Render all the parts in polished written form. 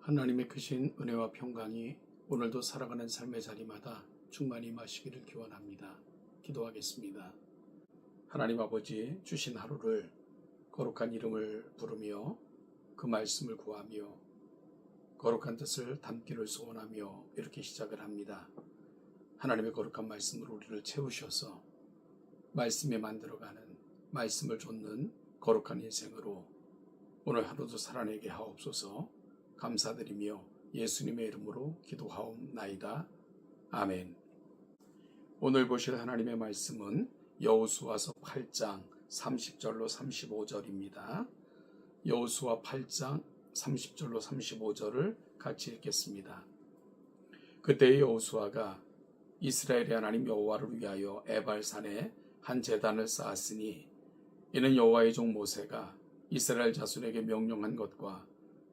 하나님의 크신 은혜와 평강이 오늘도 살아가는 삶의 자리마다 충만히 임하시기를 기원합니다. 기도하겠습니다. 하나님 아버지, 주신 하루를 거룩한 이름을 부르며 그 말씀을 구하며 거룩한 뜻을 담기를 소원하며 이렇게 시작을 합니다. 하나님의 거룩한 말씀으로 우리를 채우셔서 말씀에 만들어가는, 말씀을 좇는 거룩한 인생으로 오늘 하루도 살아내게 하옵소서. 감사드리며 예수님의 이름으로 기도하옵나이다. 아멘. 오늘 보실 하나님의 말씀은 여호수아서 8장 30절로 35절입니다. 여호수아 8장 30절로 35절을 같이 읽겠습니다. 그때 여호수아가 이스라엘의 하나님 여호와를 위하여 에발산에 한 제단을 쌓았으니 이는 여호와의 종 모세가 이스라엘 자손에게 명령한 것과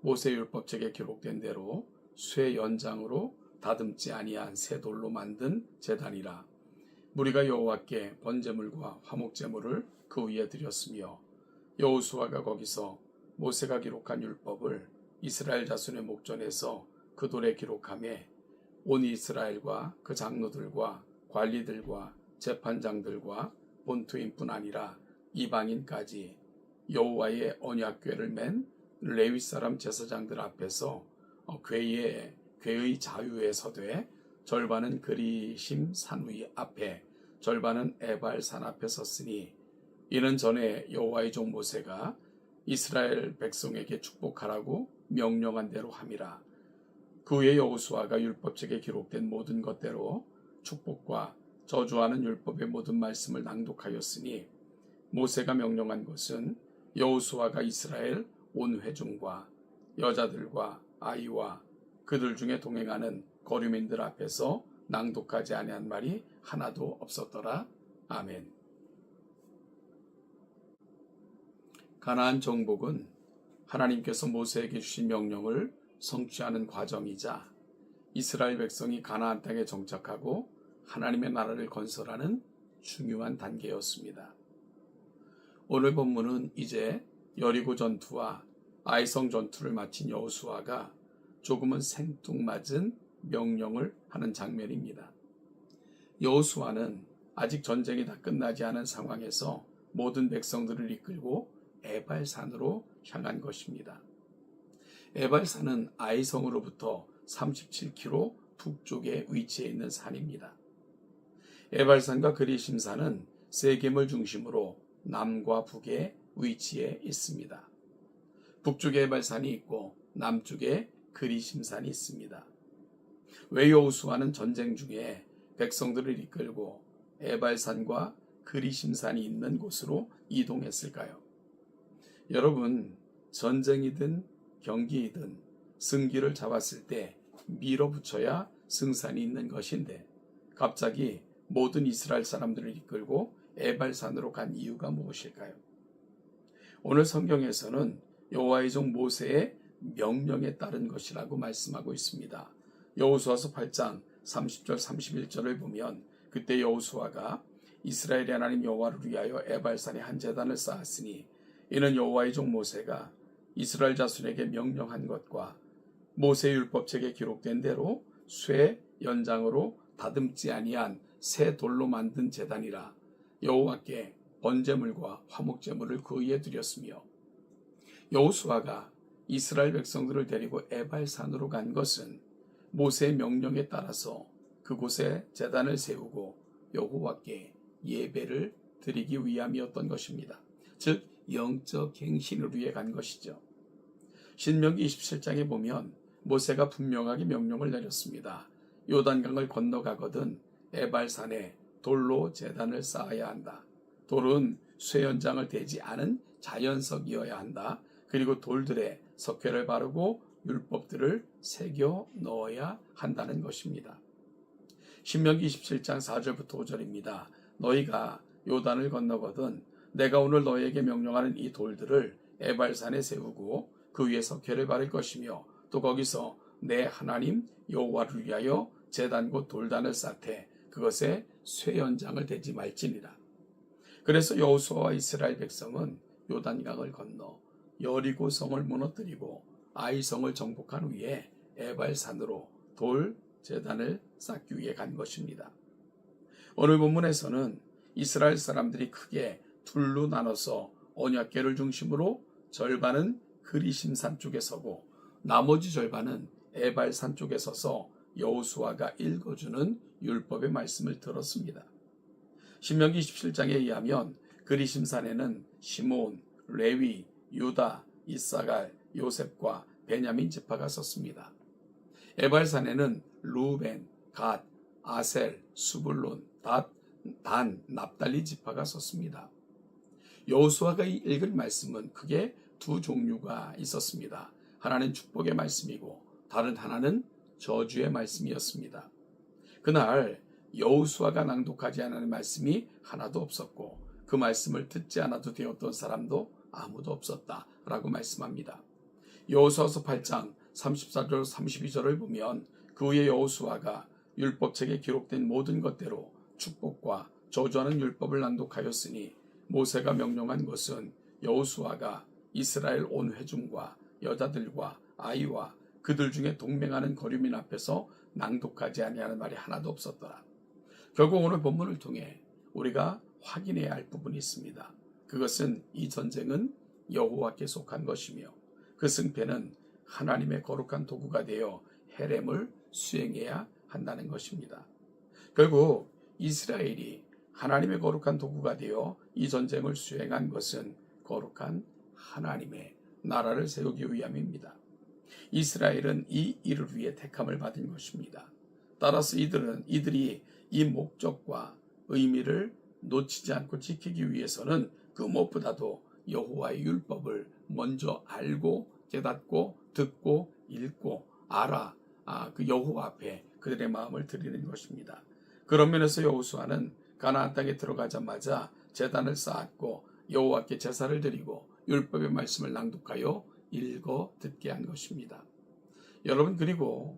모세 율법책에 기록된 대로 쇠 연장으로 다듬지 아니한 새 돌로 만든 제단이라. 무리가 여호와께 번제물과 화목제물을 그 위에 드렸으며 여호수아가 거기서 모세가 기록한 율법을 이스라엘 자손의 목전에서 그 돌에 기록하매 온 이스라엘과 그 장로들과 관리들과 재판장들과 본토인뿐 아니라 이방인까지 여호와의 언약궤를 맨 레위 사람 제사장들 앞에서 궤의 자유에 서되 절반은 그리심 산 위 앞에 절반은 에발 산 앞에 섰으니 이는 전에 여호와의 종 모세가 이스라엘 백성에게 축복하라고 명령한 대로 함이라. 그 후에 여호수아가 율법책에 기록된 모든 것대로 축복과 저주하는 율법의 모든 말씀을 낭독하였으니 모세가 명령한 것은 여호수아가 이스라엘 온 회중과 여자들과 아이와 그들 중에 동행하는 거류민들 앞에서 낭독하지 아니한 말이 하나도 없었더라. 아멘. 가나안 정복은 하나님께서 모세에게 주신 명령을 성취하는 과정이자 이스라엘 백성이 가나안 땅에 정착하고 하나님의 나라를 건설하는 중요한 단계였습니다. 오늘 본문은 이제 여리고 전투와 아이성 전투를 마친 여호수아가 조금은 생뚱맞은 명령을 하는 장면입니다. 여호수아는 아직 전쟁이 다 끝나지 않은 상황에서 모든 백성들을 이끌고 에발산으로 향한 것입니다. 에발산은 아이성으로부터 37km 북쪽에 위치해 있는 산입니다. 에발산과 그리심산은 세겜을 중심으로 남과 북에 위치해 있습니다. 북쪽에 에발산이 있고 남쪽에 그리심산이 있습니다. 왜 여호수아는 전쟁 중에 백성들을 이끌고 에발산과 그리심산이 있는 곳으로 이동했을까요? 여러분, 전쟁이든 경기이든 승기를 잡았을 때 밀어붙여야 승산이 있는 것인데 갑자기 모든 이스라엘 사람들을 이끌고 에발산으로 간 이유가 무엇일까요? 오늘 성경에서는 여호와의 종 모세의 명령에 따른 것이라고 말씀하고 있습니다. 여호수아서 8장 30절 31절을 보면 그때 여호수아가 이스라엘의 하나님 여호와를 위하여 에발산에 한 제단을 쌓았으니 이는 여호와의 종 모세가 이스라엘 자손에게 명령한 것과 모세 율법책에 기록된 대로 쇠 연장으로 다듬지 아니한 새 돌로 만든 제단이라. 여호와께 번제물과 화목제물을 그 위에 드렸으며 여호수아가 이스라엘 백성들을 데리고 에발산으로 간 것은 모세의 명령에 따라서 그곳에 제단을 세우고 여호와께 예배를 드리기 위함이었던 것입니다. 즉 영적 행신을 위해 간 것이죠. 신명기 27장에 보면 모세가 분명하게 명령을 내렸습니다. 요단강을 건너가거든 에발산에 돌로 제단을 쌓아야 한다. 돌은 쇠연장을 대지 않은 자연석이어야 한다. 그리고 돌들에 석회를 바르고 율법들을 새겨 넣어야 한다는 것입니다. 신명기 27장 4절부터 5절입니다. 너희가 요단을 건너거든 내가 오늘 너희에게 명령하는 이 돌들을 에발산에 세우고 그 위에 석회를 바를 것이며 또 거기서 내 하나님 여호와를 위하여 제단 곧 돌단을 쌓되 그것에 쇠연장을 대지 말지니라. 그래서 여호수아와 이스라엘 백성은 요단강을 건너 여리고성을 무너뜨리고 아이성을 정복한 후에 에발산으로 돌 제단을 쌓기 위해 간 것입니다. 오늘 본문에서는 이스라엘 사람들이 크게 둘로 나눠서 언약궤를 중심으로 절반은 그리심산 쪽에 서고 나머지 절반은 에발산 쪽에 서서 여호수아가 읽어주는 율법의 말씀을 들었습니다. 신명기 27장에 의하면 그리심산에는 시몬, 레위, 유다, 이사갈, 요셉과 베냐민 지파가 섰습니다. 에발산에는 루벤, 갓, 아셀, 수불론, 단, 납달리 지파가 섰습니다. 여호수아가 읽은 말씀은 크게 두 종류가 있었습니다. 하나는 축복의 말씀이고 다른 하나는 저주의 말씀이었습니다. 그날 여호수아가 낭독하지 않은 말씀이 하나도 없었고 그 말씀을 듣지 않아도 되었던 사람도 아무도 없었다라고 말씀합니다. 여호수아서 8장 34절 32절을 보면 그 후에 여호수아가 율법책에 기록된 모든 것대로 축복과 저주하는 율법을 낭독하였으니 모세가 명령한 것은 여호수아가 이스라엘 온 회중과 여자들과 아이와 그들 중에 동맹하는 거류민 앞에서 낭독하지 아니하는 말이 하나도 없었더라. 결국 오늘 본문을 통해 우리가 확인해야 할 부분이 있습니다. 그것은 이 전쟁은 여호와께 속한 것이며 그 승패는 하나님의 거룩한 도구가 되어 헤렘을 수행해야 한다는 것입니다. 결국 이스라엘이 하나님의 거룩한 도구가 되어 이 전쟁을 수행한 것은 거룩한 하나님의 나라를 세우기 위함입니다. 이스라엘은 이 일을 위해 택함을 받은 것입니다. 따라서 이들이 이 목적과 의미를 놓치지 않고 지키기 위해서는 그 무엇보다도 여호와의 율법을 먼저 알고 깨닫고 듣고 읽고 그 여호와 앞에 그들의 마음을 드리는 것입니다. 그런 면에서 여호수아는 가나안 땅에 들어가자마자 제단을 쌓았고 여호와께 제사를 드리고 율법의 말씀을 낭독하여 읽어 듣게 한 것입니다. 여러분, 그리고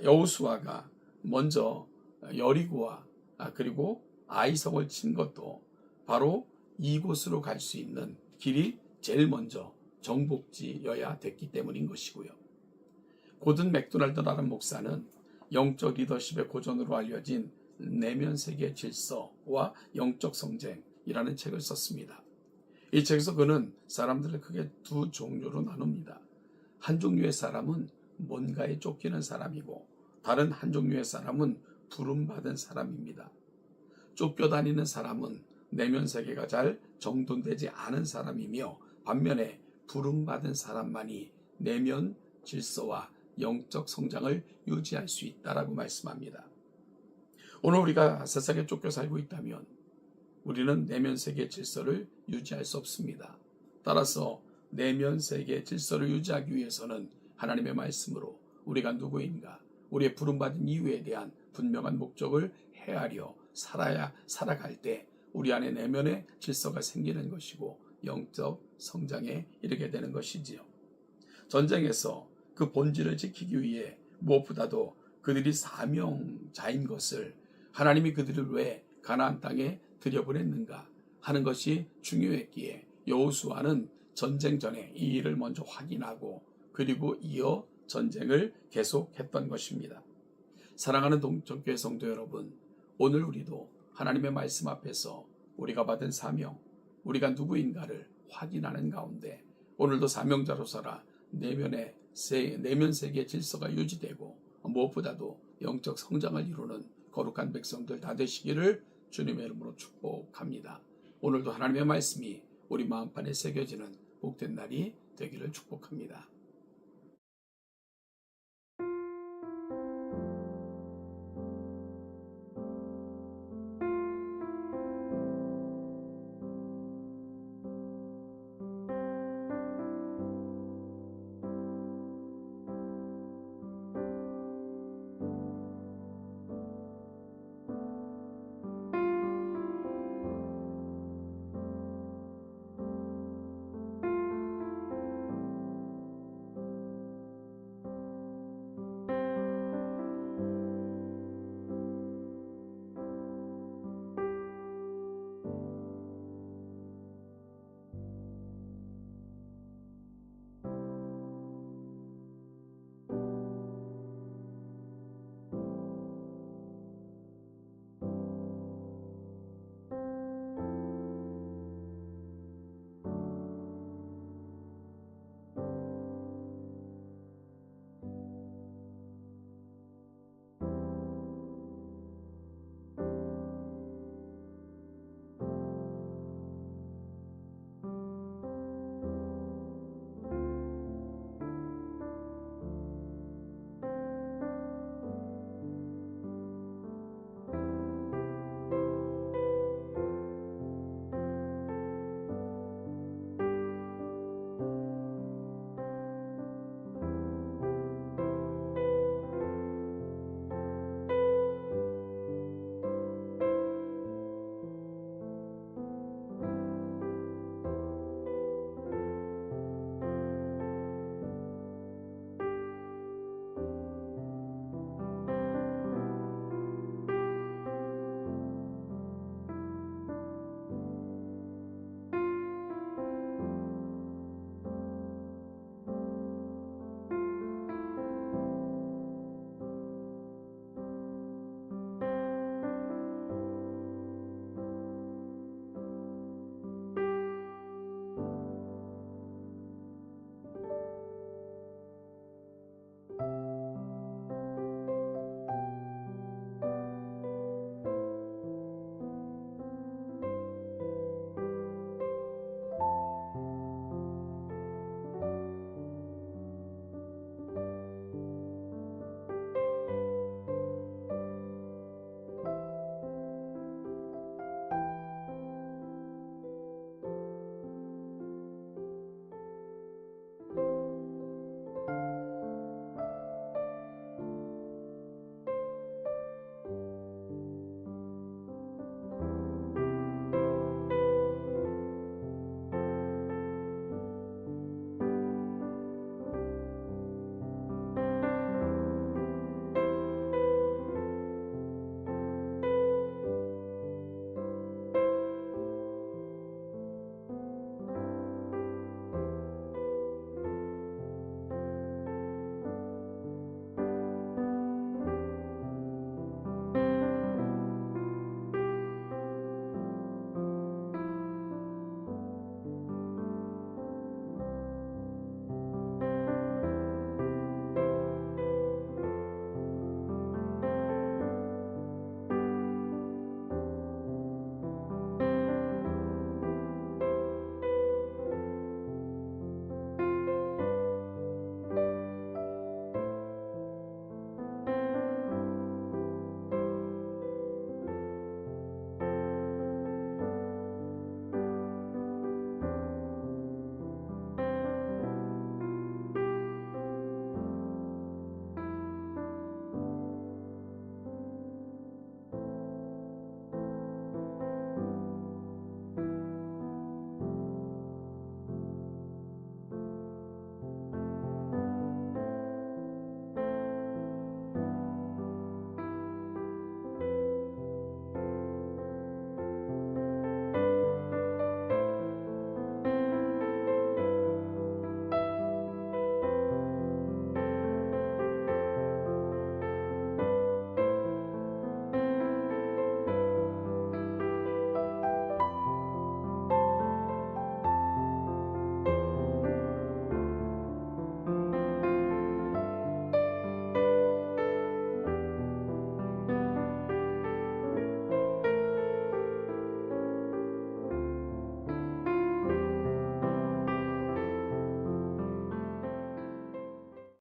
여호수아가 먼저 여리고와 그리고 아이성을 친 것도 바로 이곳으로 갈 수 있는 길이 제일 먼저 정복지여야 됐기 때문인 것이고요. 고든 맥도날드라는 목사는 영적 리더십의 고전으로 알려진 내면 세계 질서와 영적 성쟁이라는 책을 썼습니다. 이 책에서 그는 사람들을 크게 두 종류로 나눕니다. 한 종류의 사람은 뭔가에 쫓기는 사람이고 다른 한 종류의 사람은 부름받은 사람입니다. 쫓겨다니는 사람은 내면 세계가 잘 정돈되지 않은 사람이며 반면에 부름받은 사람만이 내면 질서와 영적 성장을 유지할 수 있다라고 말씀합니다. 오늘 우리가 세상에 쫓겨 살고 있다면 우리는 내면 세계의 질서를 유지할 수 없습니다. 따라서 내면 세계의 질서를 유지하기 위해서는 하나님의 말씀으로 우리가 누구인가, 우리의 부름받은 이유에 대한 분명한 목적을 헤아려 살아갈 때 우리 안에 내면의 질서가 생기는 것이고 영적 성장에 이르게 되는 것이지요. 전쟁에서 그 본질을 지키기 위해 무엇보다도 그들이 사명자인 것을, 하나님이 그들을 왜 가나안 땅에 들여보냈는가 하는 것이 중요했기에 여호수아는 전쟁 전에 이 일을 먼저 확인하고 그리고 이어 전쟁을 계속했던 것입니다. 사랑하는 동정교회 성도 여러분, 오늘 우리도 하나님의 말씀 앞에서 우리가 받은 사명, 우리가 누구인가를 확인하는 가운데 오늘도 사명자로서라 내면 세계의 질서가 유지되고 무엇보다도 영적 성장을 이루는 거룩한 백성들 다 되시기를 주님의 이름으로 축복합니다. 오늘도 하나님의 말씀이 우리 마음판에 새겨지는 복된 날이 되기를 축복합니다.